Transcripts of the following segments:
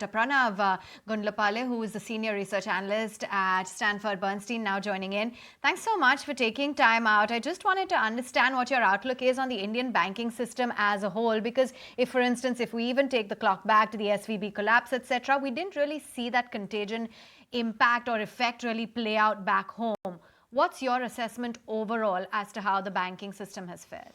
Pranav Gundlapalle, who is the Senior Research Analyst at Sanford Bernstein, now joining in. Thanks so much for taking time out. I just wanted to understand what your outlook is on the Indian banking system as a whole, because if, for instance, if we even take the clock back to the SVB collapse, etc., we didn't really see that contagion impact or effect really play out back home. What's your assessment overall as to how the banking system has fared?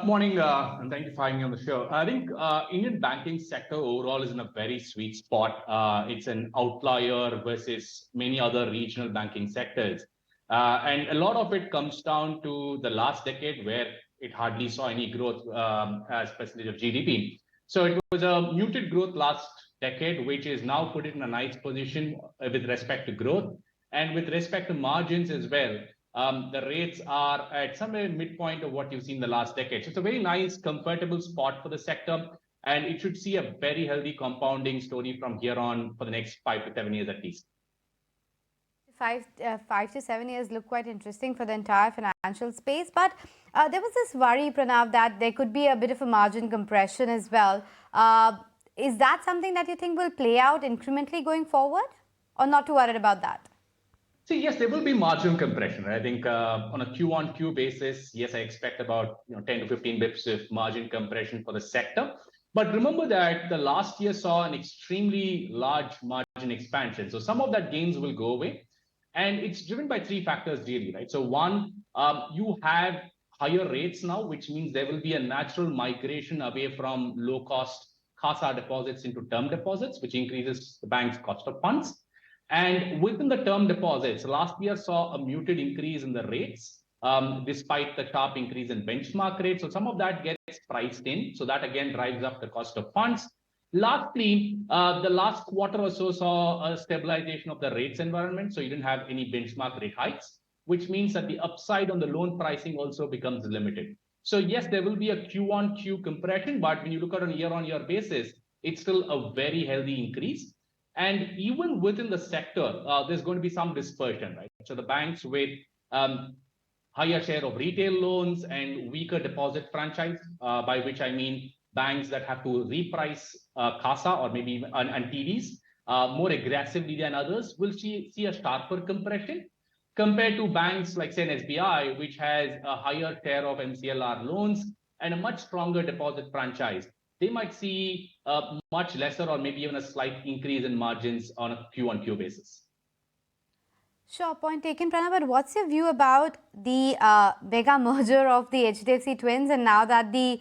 Morning, and thank you for having me on the show. I think Indian banking sector overall is in a very sweet spot. It's an outlier versus many other regional banking sectors. And a lot of it comes down to the last decade where it hardly saw any growth as percentage of GDP. So it was a muted growth last decade, which is now put it in a nice position with respect to growth and with respect to margins as well. The rates are at somewhere midpoint of what you've seen the last decade. So it's a very nice, comfortable spot for the sector, and it should see a very healthy compounding story from here on for the next 5 to 7 years at least. 5 to 7 years look quite interesting for the entire financial space, but there was this worry, Pranav, that there could be a bit of a margin compression as well. Is that something that you think will play out incrementally going forward, or not too worried about that? See, yes, there will be marginal compression. I think on a Q-on-Q basis, yes, I expect about 10 to 15 bips of margin compression for the sector. But remember that the last year saw an extremely large margin expansion. So some of that gains will go away. And it's driven by three factors really, right? So one, you have higher rates now, which means there will be a natural migration away from low-cost CASA deposits into term deposits, which increases the bank's cost of funds. And within the term deposits, last year saw a muted increase in the rates, despite the sharp increase in benchmark rates. So some of that gets priced in. So that again drives up the cost of funds. Lastly, the last quarter or so saw a stabilization of the rates environment. So you didn't have any benchmark rate hikes, which means that the upside on the loan pricing also becomes limited. So yes, there will be a Q-on-Q compression, but when you look at on a year-on-year basis, it's still a very healthy increase. And even within the sector, there's going to be some dispersion, right? So the banks with higher share of retail loans and weaker deposit franchise, by which I mean banks that have to reprice CASA or maybe and TDs more aggressively than others, will see a sharper compression compared to banks like, say, an SBI, which has a higher share of MCLR loans and a much stronger deposit franchise. They might see much lesser or maybe even a slight increase in margins on a Q-on-Q basis. Sure, point taken, Pranav. But what's your view about the mega merger of the HDFC twins, and now that the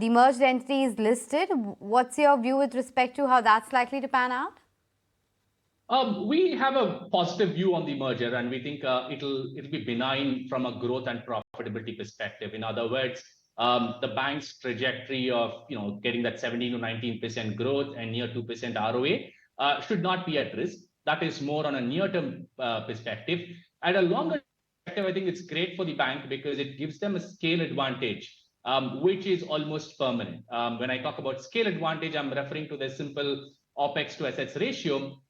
merged entity is listed, what's your view with respect to how that's likely to pan out? We have a positive view on the merger, and we think it'll be benign from a growth and profitability perspective. In other words, the bank's trajectory of getting that 17 to 19% growth and near 2% ROA should not be at risk. That is more on a near-term perspective. At a longer perspective, I think it's great for the bank because it gives them a scale advantage, which is almost permanent. When I talk about scale advantage, I'm referring to the simple OPEX to assets ratio,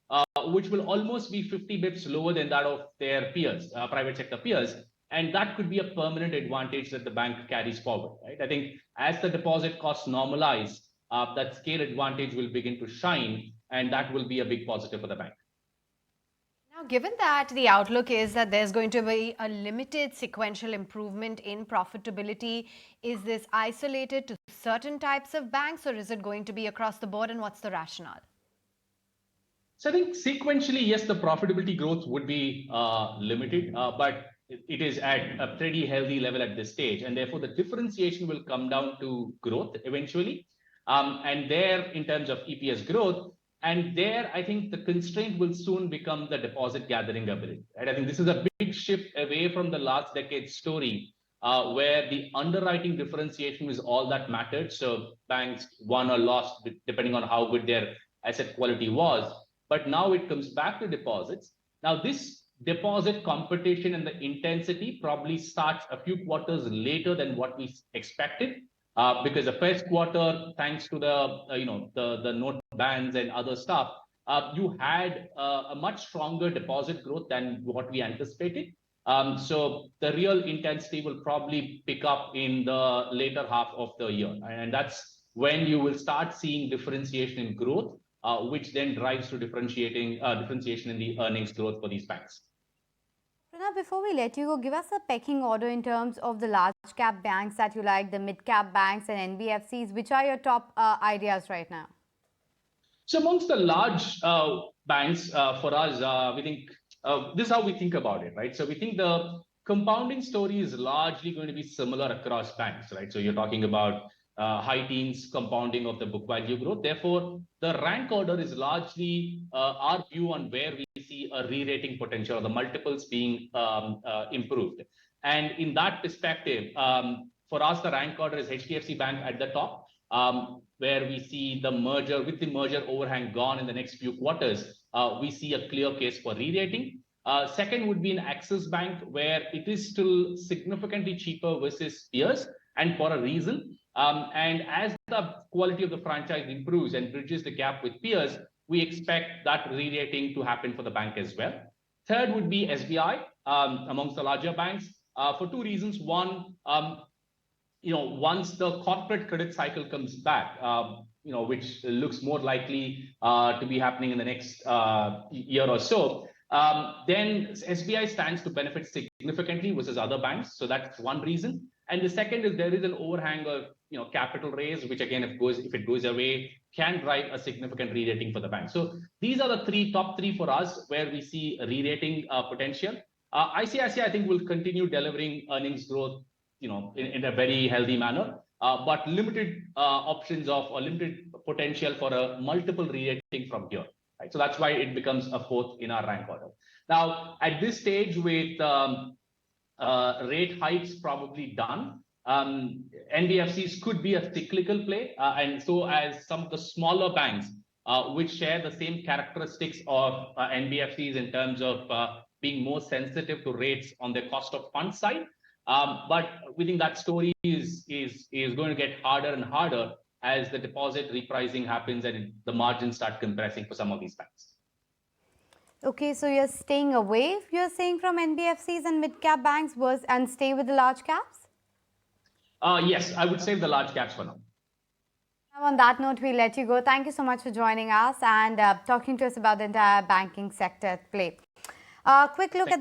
which will almost be 50 bips lower than that of their peers, private sector peers. And that could be a permanent advantage that the bank carries forward, right? I think as the deposit costs normalize, that scale advantage will begin to shine, and that will be a big positive for the bank. Now, given that the outlook is that there's going to be a limited sequential improvement in profitability, is this isolated to certain types of banks, or is it going to be across the board, and what's the rationale? So I think sequentially, yes, the profitability growth would be limited, but it is at a pretty healthy level at this stage. And therefore, the differentiation will come down to growth eventually. And there, in terms of EPS growth, and there, I think the constraint will soon become the deposit gathering ability. Right? I think this is a big shift away from the last decade story, where the underwriting differentiation is all that mattered. So banks won or lost depending on how good their asset quality was. But now it comes back to deposits. Now, this deposit competition and the intensity probably starts a few quarters later than what we expected, because the first quarter, thanks to the note bans and other stuff, you had a much stronger deposit growth than what we anticipated. So the real intensity will probably pick up in the later half of the year, and that's when you will start seeing differentiation in growth, which then drives to differentiation in the earnings growth for these banks. Pranav, before we let you go, give us a pecking order in terms of the large cap banks that you like, the mid cap banks and NBFCs. Which are your top ideas right now? So amongst the large banks, for us, we think this is how we think about it, right? So we think the compounding story is largely going to be similar across banks, right? So you're talking about high teens compounding of the book value growth. Therefore, the rank order is largely our view on where we see a re-rating potential, or the multiples being improved. And in that perspective, for us, the rank order is HDFC Bank at the top, where we see the merger, with the merger overhang gone in the next few quarters, we see a clear case for re-rating. Second would be in Axis Bank, where it is still significantly cheaper versus peers, and for a reason. And as the quality of the franchise improves and bridges the gap with peers, we expect that re-rating to happen for the bank as well. Third would be SBI amongst the larger banks, for two reasons. One, once the corporate credit cycle comes back, which looks more likely to be happening in the next year or so, then SBI stands to benefit significantly versus other banks. So that's one reason. And the second is there is an overhang of capital raise, which again, if it goes away, can drive a significant re-rating for the bank. So these are the top three for us where we see a re-rating potential. ICICI, I think, will continue delivering earnings growth, in a very healthy manner, but limited options or limited potential for a multiple re-rating from here. Right? So that's why it becomes a fourth in our rank order. Now, at this stage, with rate hikes probably done, NBFCs could be a cyclical play, and so as some of the smaller banks, which share the same characteristics of NBFCs in terms of being more sensitive to rates on their cost of funds side. But we think that story is going to get harder and harder as the deposit repricing happens and the margins start compressing for some of these banks. Okay, so you're staying away, you're saying, from NBFCs and mid-cap banks and stay with the large caps? Yes, I would save the large caps for now. Now, on that note, we'll let you go. Thank you so much for joining us and talking to us about the entire banking sector at play. Quick look at